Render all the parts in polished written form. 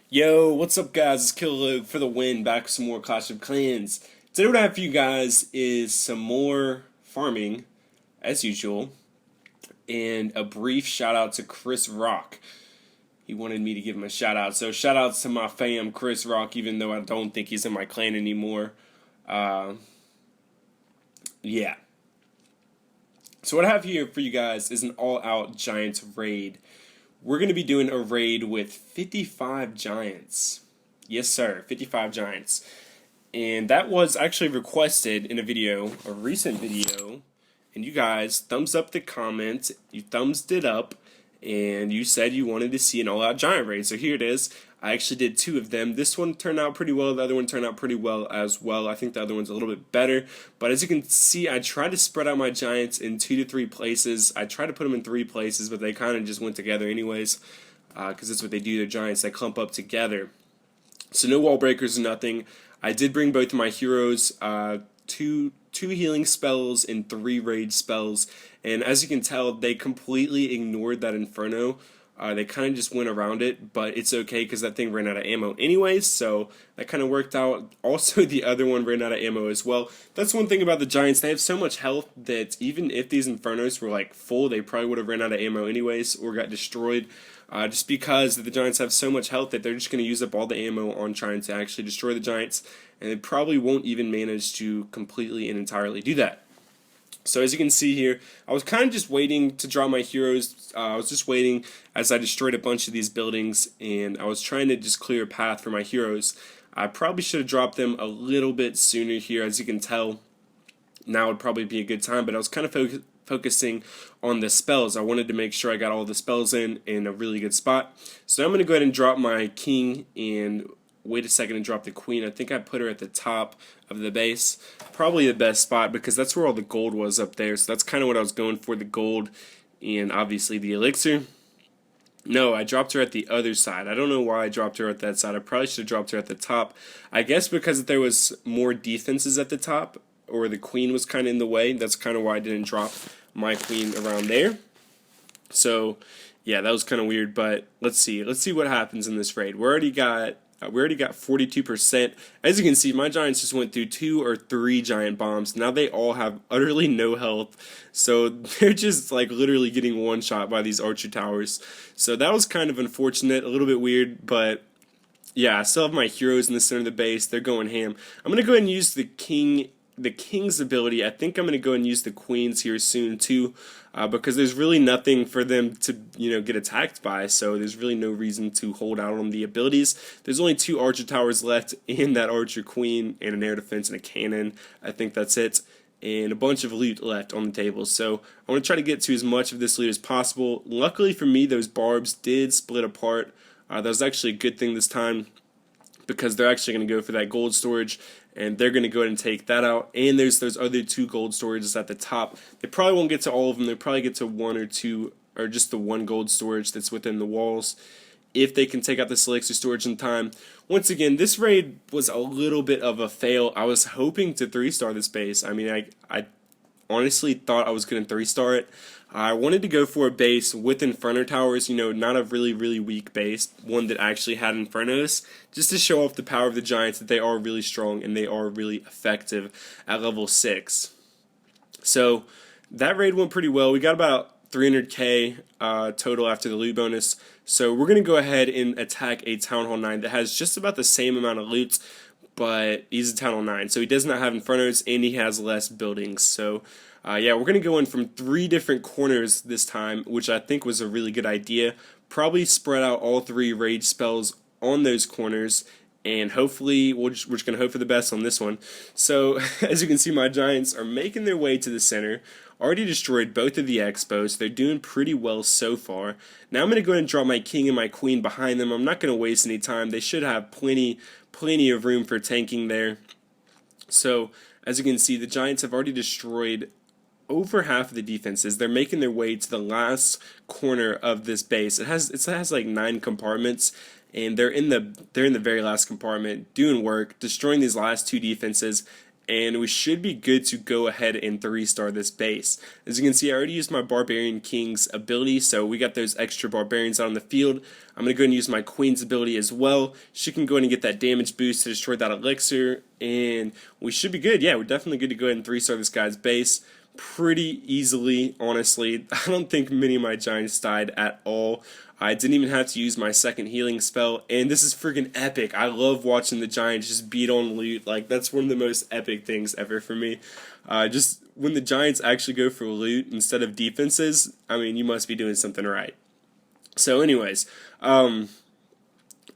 Yo, what's up guys? It's Killer for the win, back with some more Clash of Clans. Today what I have for you guys is some more farming, as usual, and a brief shout out to Chris Rock. He wanted me to give him a shout out. So shout outs to my fam, Chris Rock, even though I don't think he's in my clan anymore. Uh, yeah. So what I have here for you guys is an all-out Giants raid. We're going to be doing a raid with 55 Giants. Yes, sir, 55 Giants. And that was actually requested in a video, a recent video. And you guys thumbs up the comment, you thumbsed it up, and you said you wanted to see an all-out giant raid. So here it is. I actually did two of them. This one turned out pretty well. The other one turned out pretty well as well. I think the other one's a little bit better. But as you can see, I tried to spread out my giants in 2 to 3 places. I tried to put them in 3 places, but they kind of just went together anyways. Because that's what they do. They're giants. They clump up together. So no wall breakers or nothing. I did bring both of my heroes, two healing spells and 3 rage spells, and as you can tell, they completely ignored that Inferno. They kind of just went around it, but it's okay because that thing ran out of ammo anyways, so that kind of worked out. Also, the other one ran out of ammo as well. That's one thing about the Giants. They have so much health that even if these Infernos were like full, they probably would have ran out of ammo anyways or got destroyed. Just because the Giants have so much health that they're just going to use up all the ammo on trying to actually destroy the Giants, and they probably won't even manage to completely and entirely do that. So as you can see here, I was kind of just waiting to draw my heroes. I was just waiting as I destroyed a bunch of these buildings, and I was trying to just clear a path for my heroes. I probably should have dropped them a little bit sooner here. As you can tell, now would probably be a good time, but I was kind of focusing on the spells. I wanted to make sure I got all the spells in a really good spot. So I'm going to go ahead and drop my king and wait a second and drop the queen. I think I put her at the top of the base. Probably the best spot because that's where all the gold was up there. So that's kind of what I was going for, the gold and obviously the elixir. No, I dropped her at the other side. I don't know why I dropped her at that side. I probably should have dropped her at the top. I guess because there was more defenses at the top, or the queen was kind of in the way. That's kind of why I didn't drop my queen around there. So, yeah, that was kind of weird, but let's see. Let's see what happens in this raid. We already got 42%. As you can see, my giants just went through 2 or 3 giant bombs. Now they all have utterly no health. So they're just like literally getting one shot by these archer towers. So that was kind of unfortunate, a little bit weird, but yeah, I still have my heroes in the center of the base. They're going ham. I'm going to go ahead and use the king's ability. I think I'm going to go and use the queens here soon too, because there's really nothing for them to get attacked by, so there's really no reason to hold out on the abilities. There's only 2 archer towers left and that archer queen and an air defense and a cannon. I think that's it, and a bunch of loot left on the table, so I want to try to get to as much of this loot as possible. Luckily for me, those barbs did split apart. That was actually a good thing this time, because they're actually going to go for that gold storage, and they're going to go ahead and take that out. And there's those other 2 gold storages at the top. They probably won't get to all of them. They'll probably get to 1 or 2, or just the 1 gold storage that's within the walls, if they can take out this elixir storage in time. Once again, this raid was a little bit of a fail. I was hoping to 3-star this base. I mean, I honestly thought I was going to 3-star it. I wanted to go for a base with Inferno towers, not a really, really weak base, one that actually had Infernos, just to show off the power of the Giants, that they are really strong and they are really effective at level 6. So that raid went pretty well. We got about 300k total after the loot bonus. So we're going to go ahead and attack a Town Hall 9 that has just about the same amount of loot, but he's a Town Hall 9, so he does not have Infernos and he has less buildings. So yeah, we're going to go in from 3 different corners this time, which I think was a really good idea. Probably spread out all 3 rage spells on those corners, and hopefully we're just going to hope for the best on this one. So as you can see, my giants are making their way to the center. Already destroyed both of the expos. They're doing pretty well so far. Now I'm going to go ahead and draw my king and my queen behind them. I'm not going to waste any time. They should have plenty of room for tanking there. So as you can see, the Giants have already destroyed over half of the defenses. They're making their way to the last corner of this base. It has like 9 compartments, and they're in the very last compartment doing work, destroying these last 2 defenses. and we should be good to go ahead and 3-star this base. As you can see, I already used my Barbarian King's ability, so we got those extra Barbarians out on the field. I'm going to go ahead and use my Queen's ability as well. She can go ahead and get that damage boost to destroy that elixir, and we should be good. Yeah, we're definitely good to go ahead and 3-star this guy's base pretty easily, honestly. I don't think many of my Giants died at all. I didn't even have to use my second healing spell, and this is freaking epic. I love watching the Giants just beat on loot. Like, that's one of the most epic things ever for me. Just when the Giants actually go for loot instead of defenses, I mean, you must be doing something right. So anyways, I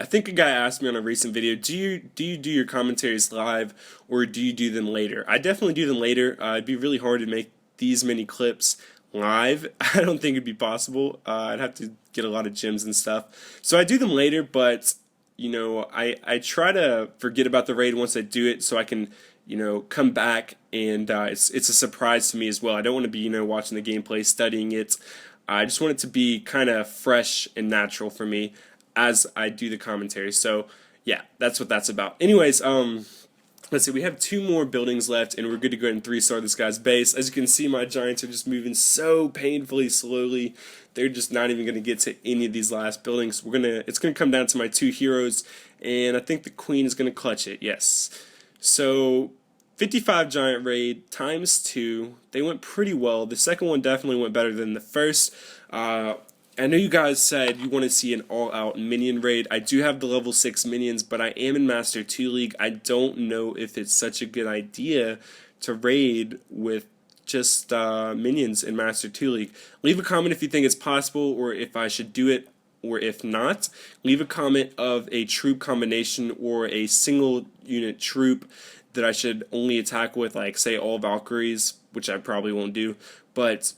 think a guy asked me on a recent video, do you do your commentaries live, or do you do them later? I definitely do them later. It'd be really hard to make these many clips live. I don't think it'd be possible. I'd have to get a lot of gems and stuff. So I do them later, but you know, I try to forget about the raid once I do it, so I can, you know, come back and it's a surprise to me as well. I don't want to be, you know, watching the gameplay, studying it. I just want it to be kind of fresh and natural for me as I do the commentary. So yeah, that's what that's about. Anyways, let's see, we have 2 more buildings left, and we're good to go ahead and 3-star this guy's base. As you can see, my Giants are just moving so painfully slowly. They're just not even going to get to any of these last buildings. It's gonna come down to my 2 heroes, and I think the Queen is gonna clutch it. Yes. So 55 Giant raid times 2. They went pretty well. The second one definitely went better than the first. I know you guys said you want to see an all-out minion raid. I do have the level 6 minions, but I am in Master 2 League. I don't know if it's such a good idea to raid with just minions in Master 2 League. Leave a comment if you think it's possible, or if I should do it, or if not. Leave a comment of a troop combination or a single unit troop that I should only attack with, like say all Valkyries, which I probably won't do, but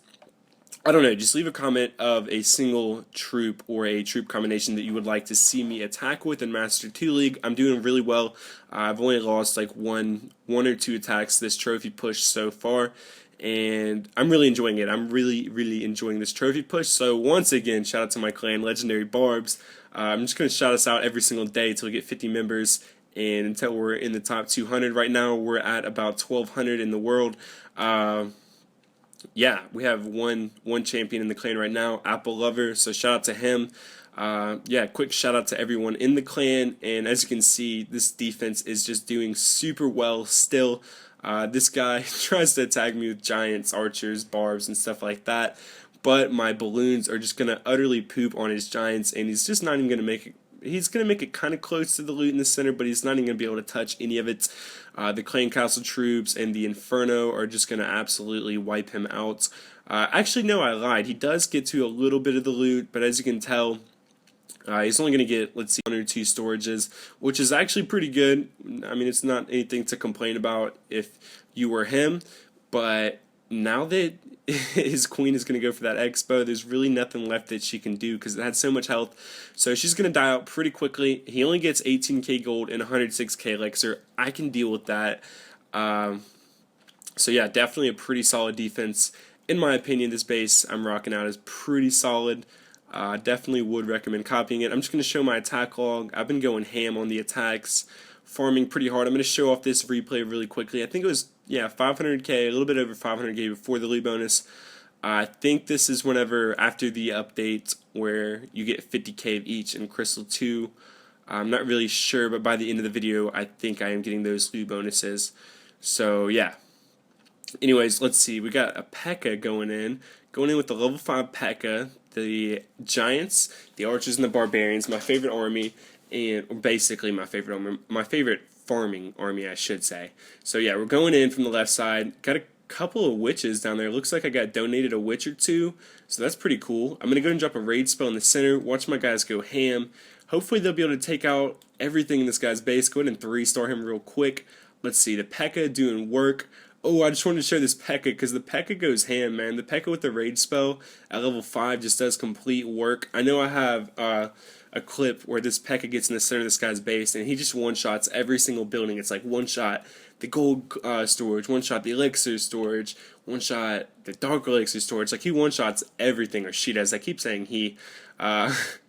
I don't know, just leave a comment of a single troop or a troop combination that you would like to see me attack with in Master 2 League. I'm doing really well. I've only lost like one or 2 attacks this trophy push so far, and I'm really enjoying it. I'm really enjoying this trophy push. So once again, shout out to my clan, Legendary Barbs. I'm just going to shout us out every single day until we get 50 members, and until we're in the top 200. Right now, we're at about 1,200 in the world. Yeah, we have one champion in the clan right now, Apple Lover, so shout out to him. Yeah, quick shout out to everyone in the clan, and as you can see, this defense is just doing super well still. This guy tries to attack me with giants, archers, barbs, and stuff like that, but my balloons are just going to utterly poop on his giants, and he's just not even going to make it. He's going to make it kind of close to the loot in the center, but he's not even going to be able to touch any of it. The Clan Castle troops and the Inferno are just going to absolutely wipe him out. Actually, no, I lied. He does get to a little bit of the loot, but as you can tell, he's only going to get, let's see, 1 or 2 storages, which is actually pretty good. I mean, it's not anything to complain about if you were him, but now that his queen is going to go for that expo, there's really nothing left that she can do because it had so much health. So she's going to die out pretty quickly. He only gets 18k gold and 106k elixir. I can deal with that. So yeah, definitely a pretty solid defense. In my opinion, this base I'm rocking out is pretty solid. Definitely would recommend copying it. I'm just going to show my attack log. I've been going ham on the attacks, farming pretty hard. I'm going to show off this replay really quickly. I think it was, yeah, 500k, a little bit over 500k before the loot bonus. I think this is whenever, after the update, where you get 50k of each in Crystal 2. I'm not really sure, but by the end of the video, I think I am getting those loot bonuses. So, yeah. Anyways, let's see. We got a Pekka going in with the level 5 Pekka, the Giants, the Archers, and the Barbarians, my favorite army, and basically my favorite army, my favorite farming army, I should say. So yeah, we're going in from the left side. Got a couple of witches down there. Looks like I got donated a witch or 2, so that's pretty cool. I'm going to go and drop a raid spell in the center, watch my guys go ham. Hopefully they'll be able to take out everything in this guy's base. Go ahead and 3-star him real quick. Let's see, the Pekka doing work. Oh, I just wanted to show this Pekka because the Pekka goes ham, man. The Pekka with the raid spell at level 5 just does complete work. I know I have a clip where this Pekka gets in the center of this guy's base, and he just one-shots every single building. It's like one shot the gold storage, one shot the elixir storage, one shot the dark elixir storage. Like, he one-shots everything, or she does. I keep saying he.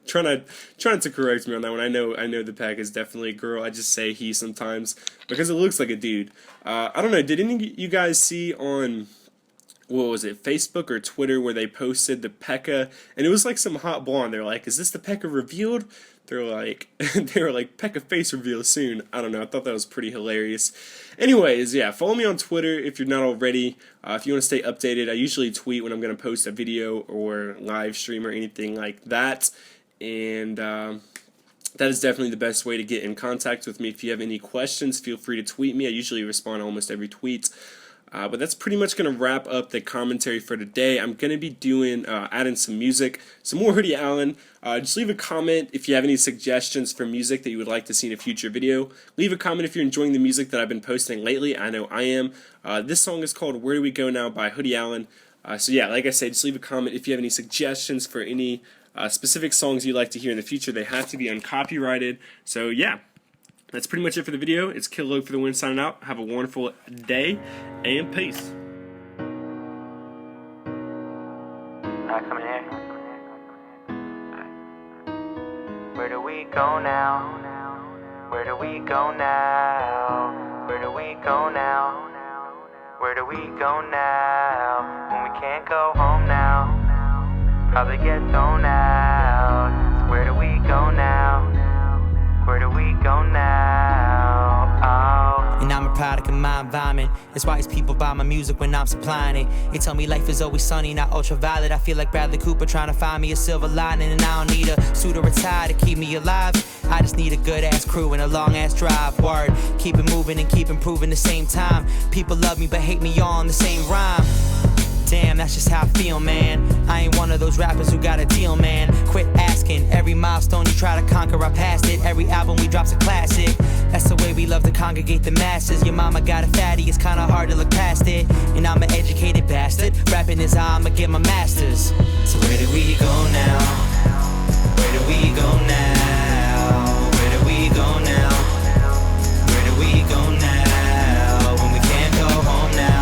Trying to correct me on that one. I know the Pekka is definitely a girl. I just say he sometimes because it looks like a dude. I don't know. Did any of you guys see on, what was it, Facebook or Twitter, where they posted the Pekka, and it was like some hot blonde. They're like, "Is this the Pekka revealed?" They were like, "Pekka face reveal soon." I don't know. I thought that was pretty hilarious. Anyways, yeah, follow me on Twitter if you're not already. If you want to stay updated, I usually tweet when I'm going to post a video or live stream or anything like that. And that is definitely the best way to get in contact with me. If you have any questions, feel free to tweet me. I usually respond to almost every tweet. But that's pretty much going to wrap up the commentary for today. I'm going to be doing, adding some music, some more Hoodie Allen. Just leave a comment if you have any suggestions for music that you would like to see in a future video. Leave a comment if you're enjoying the music that I've been posting lately. I know I am. This song is called Where Do We Go Now by Hoodie Allen. So yeah, like I said, just leave a comment if you have any suggestions for any specific songs you'd like to hear in the future. They have to be uncopyrighted. So yeah. That's pretty much it for the video. It's Killer Luke for the win signing out. Have a wonderful day, and peace. Come in here. Where do we go now? Where do we go now? Where do we go now? Where do we go now? When we can't go home now, probably get thrown out. So where do we go now? Where do we go now? Oh. And I'm a product of my environment. That's why these people buy my music when I'm supplying it. They tell me life is always sunny, not ultraviolet. I feel like Bradley Cooper trying to find me a silver lining. And I don't need a suit or a tie to keep me alive. I just need a good-ass crew and a long-ass drive. Word, keep it moving and keep improving the same time. People love me but hate me all in the same rhyme. Damn, that's just how I feel, man. I ain't one of those rappers who got a deal, man. Quit asking. Every milestone you try to conquer, I passed it. Every album we drop's a classic. That's the way we love to congregate the masses. Your mama got a fatty, it's kinda hard to look past it. And I'm an educated bastard. Rapping is how I'ma get my masters. So where do we go now? Where do we go now? Where do we go now? Where do we go now? When we can't go home now,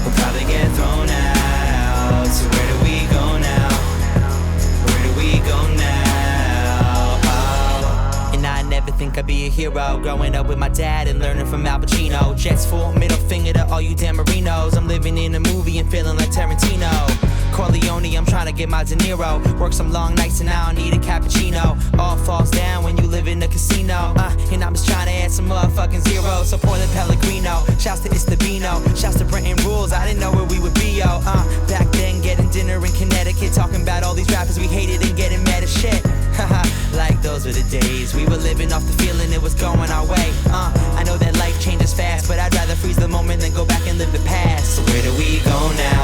we'll probably get thrown out. So where do we go now? Where do we go now? Oh. And I never think I'd be a hero. Growing up with my dad and learning from Al Pacino. Jets full, middle finger to all you Dan Marinos. I'm living in a movie and feeling like Tarantino. Corleone, I'm trying to get my De Niro. Work some long nights and now I need a cappuccino. All falls down when you live in a casino. And I'm just trying to add some motherfucking zeros. So Portland Pellegrino, shouts to Istabino, shouts to Brenton Rules. I didn't know where we would be, yo. Back then, getting dinner in Connecticut, talking about all these rappers we hated and getting mad as shit. Like those were the days we were living off the feeling it was going our way. I know that life changes fast, but I'd rather freeze the moment than go back and live the past. So where do we go now?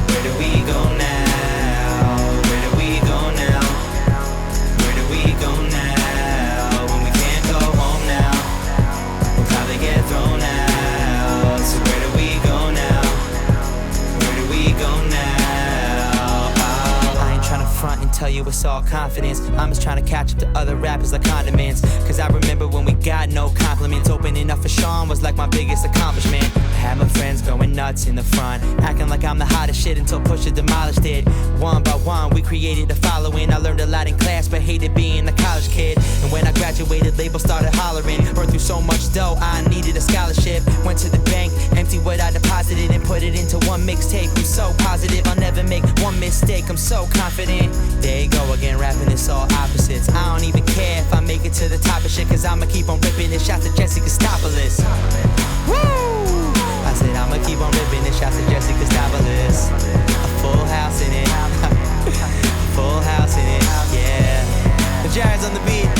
Where do we go now? Where do we go now? Where do we go now? When we can't go home now, we'll probably get thrown out. So where do we go now? Where do we go now? Oh. I ain't trying to front and tell you it's all confidence. I'm just trying to catch up to other rappers like condiments. Cause I remember when we got no compliments. Opening up for Sean was like my biggest accomplishment. I had my friends going nuts in the front, acting like I'm the hottest shit until Pusha demolished it. One by one, we created a following. I learned a lot in class, but hated being a college kid. And when I graduated, labels started hollering. Burned through so much dough, I needed a scholarship. Went to the bank, emptied what I deposited, and put it into one mixtape. I'm so positive, I'll never make one mistake. I'm so confident. There you go again, rapping it's all opposites. I don't even care if I make it to the top of shit, cause I'ma keep on ripping it. Shout to Jesse Costopoulos. Woo! I said I'ma keep on ripping it. Shouts to Jesse Costopoulos. A full house in it. Full house in it, yeah. The Jared's on the beat.